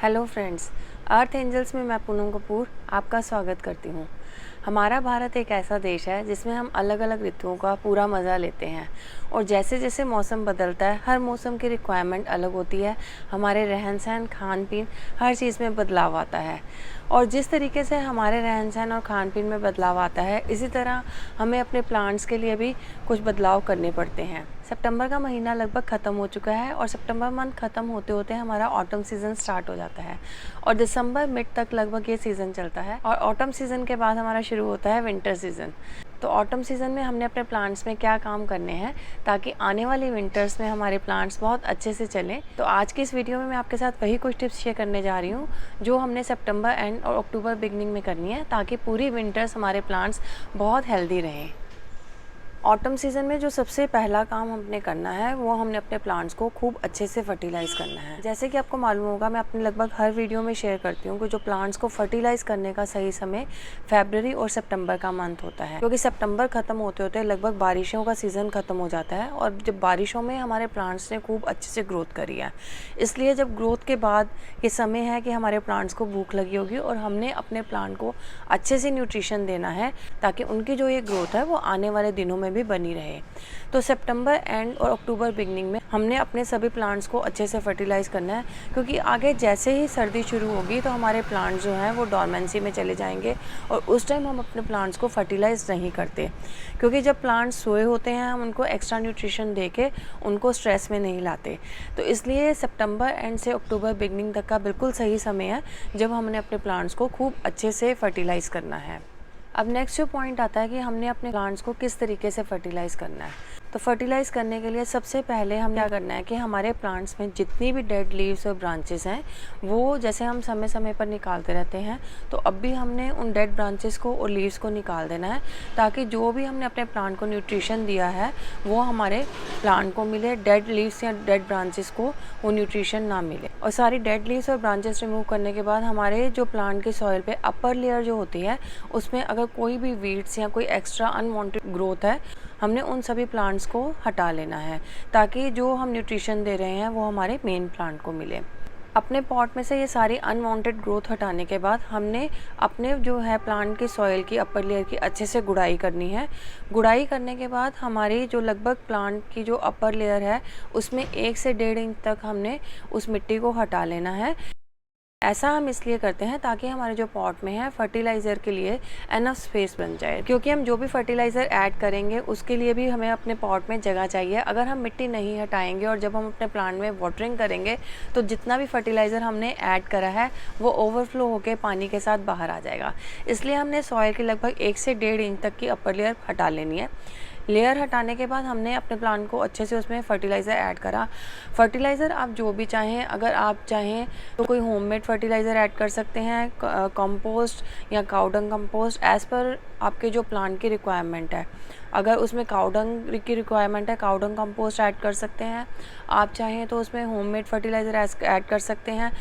Hello friends, अर्थ angels में मैं पूनम कपूर आपका स्वागत करती हूँ। हमारा भारत एक ऐसा देश है जिसमें हम अलग अलग ऋतुओं का पूरा मज़ा लेते हैं और जैसे जैसे मौसम बदलता है हर मौसम की रिक्वायरमेंट अलग होती है। हमारे रहन सहन खान पीन हर चीज़ में बदलाव आता है और जिस तरीके से हमारे रहन सहन और खान पीन में बदलाव आता है इसी तरह हमें अपने प्लांट्स के लिए भी कुछ बदलाव करने पड़ते हैं। सितंबर का महीना लगभग ख़त्म हो चुका है और सितंबर मंथ ख़त्म होते होते हमारा ऑटम सीज़न स्टार्ट हो जाता है और दिसंबर मिड तक लगभग ये सीज़न चलता है और ऑटम सीज़न के बाद हमारा शुरू होता है विंटर सीज़न। तो ऑटम सीज़न में हमने अपने प्लांट्स में क्या काम करने हैं ताकि आने वाली विंटर्स में हमारे प्लांट्स बहुत अच्छे से चलें। तो आज की इस वीडियो में मैं आपके साथ वही कुछ टिप्स शेयर करने जा रही हूँ जो हमने सितंबर एंड और अक्टूबर बिगनिंग में करनी है ताकि पूरी विंटर्स हमारे प्लांट्स बहुत हेल्दी रहें। ऑटम सीज़न में जो सबसे पहला काम हमने करना है वो हमने अपने प्लांट्स को खूब अच्छे से फर्टिलाइज़ करना है। जैसे कि आपको मालूम होगा मैं अपने लगभग हर वीडियो में शेयर करती हूँ कि जो प्लांट्स को फर्टिलाइज़ करने का सही समय फरवरी और सितंबर का मंथ होता है, क्योंकि सितंबर ख़त्म होते होते लगभग बारिशों का सीज़न ख़त्म हो जाता है और जब बारिशों में हमारे प्लांट्स ने खूब अच्छे से ग्रोथ करी है, इसलिए जब ग्रोथ के बाद ये समय है कि हमारे प्लांट्स को भूख लगी होगी और हमने अपने प्लांट को अच्छे से न्यूट्रिशन देना है ताकि उनकी जो ये ग्रोथ है वो आने वाले दिनों में भी बनी रहे। तो सितंबर एंड और अक्टूबर बिगनिंग में हमने अपने सभी प्लांट्स को अच्छे से फर्टिलाइज़ करना है, क्योंकि आगे जैसे ही सर्दी शुरू होगी तो हमारे प्लांट्स जो हैं वो डॉर्मेंसी में चले जाएंगे और उस टाइम हम अपने प्लांट्स को फर्टिलाइज़ नहीं करते, क्योंकि जब प्लांट्स सोए होते हैं हम उनको एक्स्ट्रा न्यूट्रिशन दे के उनको स्ट्रेस में नहीं लाते। तो इसलिए सितंबर एंड से अक्टूबर बिगनिंग तक का बिल्कुल सही समय है जब हमने अपने प्लांट्स को खूब अच्छे से फर्टिलाइज़ करना है। अब नेक्स्ट जो पॉइंट आता है कि हमने अपने प्लांट्स को किस तरीके से फर्टिलाइज़ करना है। तो फर्टिलाइज़ करने के लिए सबसे पहले हम क्या करना है कि हमारे प्लांट्स में जितनी भी डेड लीव्स और ब्रांचेस हैं वो जैसे हम समय समय पर निकालते रहते हैं, तो अब भी हमने उन डेड ब्रांचेस को और लीव्स को निकाल देना है ताकि जो भी हमने अपने प्लांट को न्यूट्रिशन दिया है वो हमारे प्लांट को मिले, डेड लीव्स या डेड ब्रांचेस को वो न्यूट्रिशन ना मिले। और सारी डेड लीव्स और ब्रांचेस रिमूव करने के बाद हमारे जो प्लांट के सॉइल पे अपर लेयर जो होती है उसमें अगर कोई भी वीड्स या कोई एक्स्ट्रा अनवांटेड ग्रोथ है हमने उन सभी प्लांट्स को हटा लेना है ताकि जो हम न्यूट्रिशन दे रहे हैं वो हमारे मेन प्लांट को मिले। अपने पॉट में से ये सारी अनवांटेड ग्रोथ हटाने के बाद हमने अपने जो है प्लांट की सॉइल की अपर लेयर की अच्छे से गुड़ाई करनी है। गुड़ाई करने के बाद हमारी जो लगभग प्लांट की जो अपर लेयर है उसमें 1 से 1.5 इंच तक हमने उस मिट्टी को हटा लेना है। ऐसा हम इसलिए करते हैं ताकि हमारे जो पॉट में है फर्टिलाइज़र के लिए एनफ स्पेस बन जाए, क्योंकि हम जो भी फर्टिलाइज़र ऐड करेंगे उसके लिए भी हमें अपने पॉट में जगह चाहिए। अगर हम मिट्टी नहीं हटाएंगे और जब हम अपने प्लांट में वाटरिंग करेंगे तो जितना भी फर्टिलाइज़र हमने ऐड करा है वो ओवरफ्लो होकर पानी के साथ बाहर आ जाएगा। इसलिए हमने सॉइल की लगभग 1 से 1.5 इंच तक की अपर लेयर हटा लेनी है। लेयर हटाने के बाद हमने अपने प्लांट को अच्छे से उसमें फर्टिलाइज़र ऐड करा। फर्टिलाइज़र आप जो भी चाहें, अगर आप चाहें तो कोई होममेड फर्टिलाइज़र ऐड कर सकते हैं, कंपोस्ट या काउडंग कंपोस्ट, एज़ पर आपके जो प्लांट की रिक्वायरमेंट है। अगर उसमें काउडंग की रिक्वायरमेंट है काउडंग कंपोस्ट ऐड कर सकते हैं, आप चाहें तो उसमें होममेड फर्टिलाइज़र ऐड कर सकते हैं।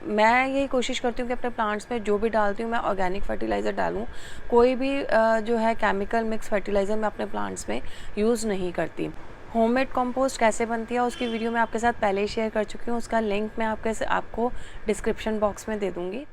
मैं यही कोशिश करती हूँ कि अपने प्लांट्स में जो भी डालती हूँ मैं ऑर्गेनिक फर्टिलाइज़र डालूँ, कोई भी जो है केमिकल मिक्स फर्टिलाइज़र मैं अपने प्लांट्स में यूज़ नहीं करती। होममेड कंपोस्ट कैसे बनती है उसकी वीडियो मैं आपके साथ पहले ही शेयर कर चुकी हूँ, उसका लिंक मैं आपको डिस्क्रिप्शन बॉक्स में दे दूँगी।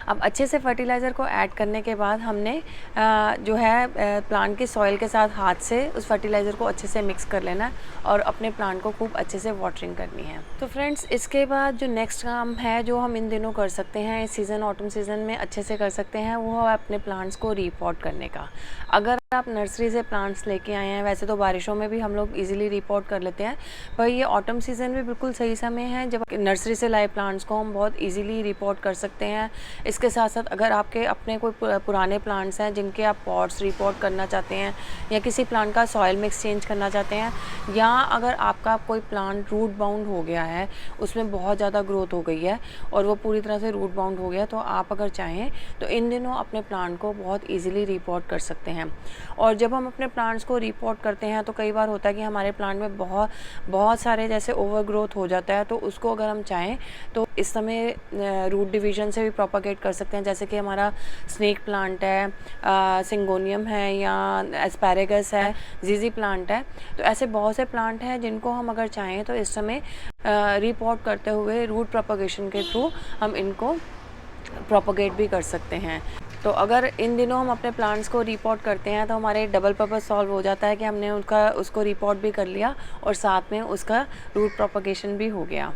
अब अच्छे से फर्टिलाइज़र को ऐड करने के बाद हमने जो है प्लांट की सॉइल के साथ हाथ से उस फर्टिलाइज़र को अच्छे से मिक्स कर लेना है और अपने प्लांट को खूब अच्छे से वाटरिंग करनी है। तो फ्रेंड्स, इसके बाद जो नेक्स्ट काम है जो हम इन दिनों कर सकते हैं, इस सीज़न ऑटम सीज़न में अच्छे से कर सकते हैं, वो है अपने प्लांट्स को रीपॉट करने का। अगर आप नर्सरी से प्लांट्स लेके आए हैं, वैसे तो बारिशों में भी हम लोग इजीली रिपॉट कर लेते हैं, पर ये ऑटम सीज़न भी बिल्कुल सही समय है जब नर्सरी से लाए प्लांट्स को हम बहुत इजीली रिपॉट कर सकते हैं। इसके साथ साथ अगर आपके अपने कोई पुराने प्लांट्स हैं जिनके आप पॉट्स रिपॉट करना चाहते हैं या किसी प्लांट का सॉइल मिक्स चेंज करना चाहते हैं, या अगर आपका कोई प्लांट रूट बाउंड हो गया है, उसमें बहुत ज़्यादा ग्रोथ हो गई है और वो पूरी तरह से रूट बाउंड हो गया, तो आप अगर चाहें तो इन दिनों अपने प्लांट को बहुत ईजिली रिपॉट कर सकते हैं। और जब हम अपने प्लांट्स को रिपोर्ट करते हैं तो कई बार होता है कि हमारे प्लांट में बहुत सारे जैसे ओवर ग्रोथ हो जाता है, तो उसको अगर हम चाहें तो इस समय रूट डिवीजन से भी प्रोपागेट कर सकते हैं। जैसे कि हमारा स्नेक प्लांट है, सिंगोनियम है, या एस्पैरेगस है, जीजी प्लांट है। तो ऐसे बहुत से प्लांट हैं जिनको हम अगर चाहें तो इस समय रिपोर्ट करते हुए रूट प्रोपागेशन के थ्रू हम इनको प्रोपागेट भी कर सकते हैं। तो अगर इन दिनों हम अपने प्लांट्स को रिपोर्ट करते हैं तो हमारे डबल पर्पस सॉल्व हो जाता है कि हमने उसको रिपोर्ट भी कर लिया और साथ में उसका रूट प्रोपागेशन भी हो गया।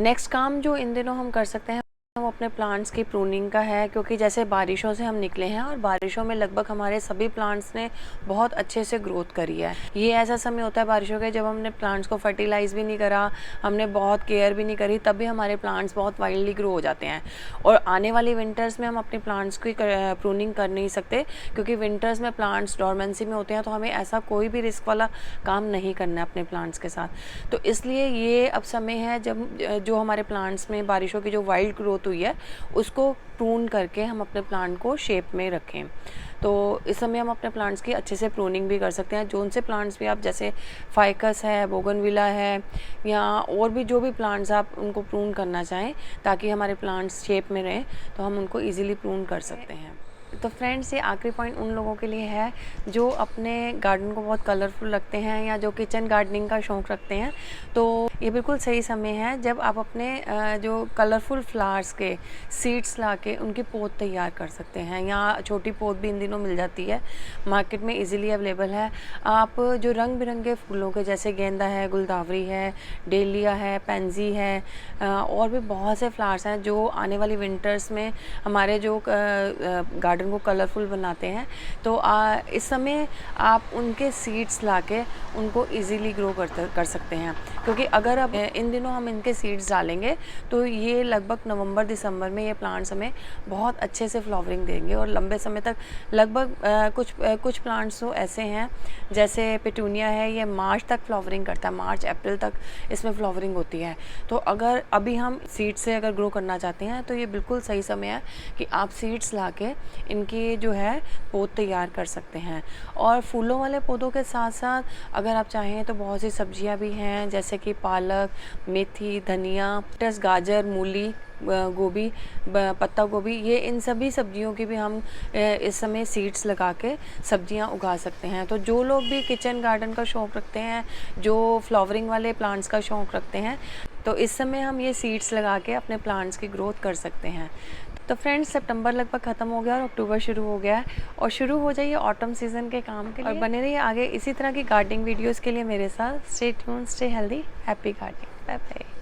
नेक्स्ट काम जो इन दिनों हम कर सकते हैं वो अपने प्लांट्स की प्रूनिंग का है, क्योंकि जैसे बारिशों से हम निकले हैं और बारिशों में लगभग हमारे सभी प्लांट्स ने बहुत अच्छे से ग्रोथ करी है। ये ऐसा समय होता है बारिशों के जब हमने प्लांट्स को फर्टिलाइज़ भी नहीं करा, हमने बहुत केयर भी नहीं करी, तब भी हमारे प्लांट्स बहुत वाइल्डली ग्रो हो जाते हैं। और आने वाली विंटर्स में हम अपने प्लांट्स की प्रूनिंग कर नहीं सकते, क्योंकि विंटर्स में प्लांट्स डोरमेंसी में होते हैं, तो हमें ऐसा कोई भी रिस्क वाला काम नहीं करना है अपने प्लांट्स के साथ। तो इसलिए ये अब समय है जब जो हमारे प्लांट्स में बारिशों की जो वाइल्ड ग्रोथ हुई है उसको प्रून करके हम अपने प्लांट को शेप में रखें। तो इस समय हम अपने प्लांट्स की अच्छे से प्रूनिंग भी कर सकते हैं। जोन से प्लांट्स भी आप जैसे फाइकस है, बोगनविला है, या और भी जो भी प्लांट्स आप उनको प्रून करना चाहें ताकि हमारे प्लांट्स शेप में रहें, तो हम उनको ईजिली प्रून कर सकते हैं। तो फ्रेंड्स, ये आखिरी पॉइंट उन लोगों के लिए है जो अपने गार्डन को बहुत कलरफुल रखते हैं या जो किचन गार्डनिंग का शौक़ रखते हैं। तो ये बिल्कुल सही समय है जब आप अपने जो कलरफुल फ्लावर्स के सीड्स लाके उनकी पौध तैयार कर सकते हैं, या छोटी पौध भी इन दिनों मिल जाती है मार्केट में, इजीली अवेलेबल है। आप जो रंग बिरंगे फूलों के जैसे गेंदा है, गुलदावरी है, डेलिया है, पेंजी है, और भी बहुत से फ्लावर्स हैं जो आने वाली विंटर्स में हमारे जो गार्डन को कलरफुल बनाते हैं। तो इस समय आप उनके सीड्स लाके उनको इजीली ग्रो कर सकते हैं, क्योंकि अगर अब इन दिनों हम इनके सीड्स डालेंगे तो ये लगभग नवंबर दिसंबर में ये प्लांट्स हमें बहुत अच्छे से फ्लावरिंग देंगे और लंबे समय तक लगभग कुछ प्लांट्स तो ऐसे हैं जैसे पेटूनिया है, ये मार्च तक फ्लावरिंग करता है, मार्च अप्रैल तक इसमें फ्लावरिंग होती है। तो अगर अभी हम सीड्स से अगर ग्रो करना चाहते हैं तो ये बिल्कुल सही समय है कि आप सीड्स लाके इनकी जो है पौध तैयार कर सकते हैं। और फूलों वाले पौधों के साथ साथ अगर आप चाहें तो बहुत सी सब्जियां भी हैं जैसे कि पालक, मेथी, धनिया, टस, गाजर, मूली, गोभी, पत्ता गोभी, ये इन सभी सब्जियों की भी हम इस समय सीड्स लगा के सब्जियां उगा सकते हैं। तो जो लोग भी किचन गार्डन का शौक़ रखते हैं, जो फ्लावरिंग वाले प्लांट्स का शौक़ रखते हैं, तो इस समय हम ये सीड्स लगा के अपने प्लांट्स की ग्रोथ कर सकते हैं। तो फ्रेंड्स, सितंबर लगभग ख़त्म हो गया और अक्टूबर शुरू हो गया है, और शुरू हो जाइए ऑटम सीज़न के काम के लिए। और बने रहिए आगे इसी तरह की गार्डनिंग वीडियोस के लिए मेरे साथ। Stay tuned, stay healthy, happy gardening, bye bye.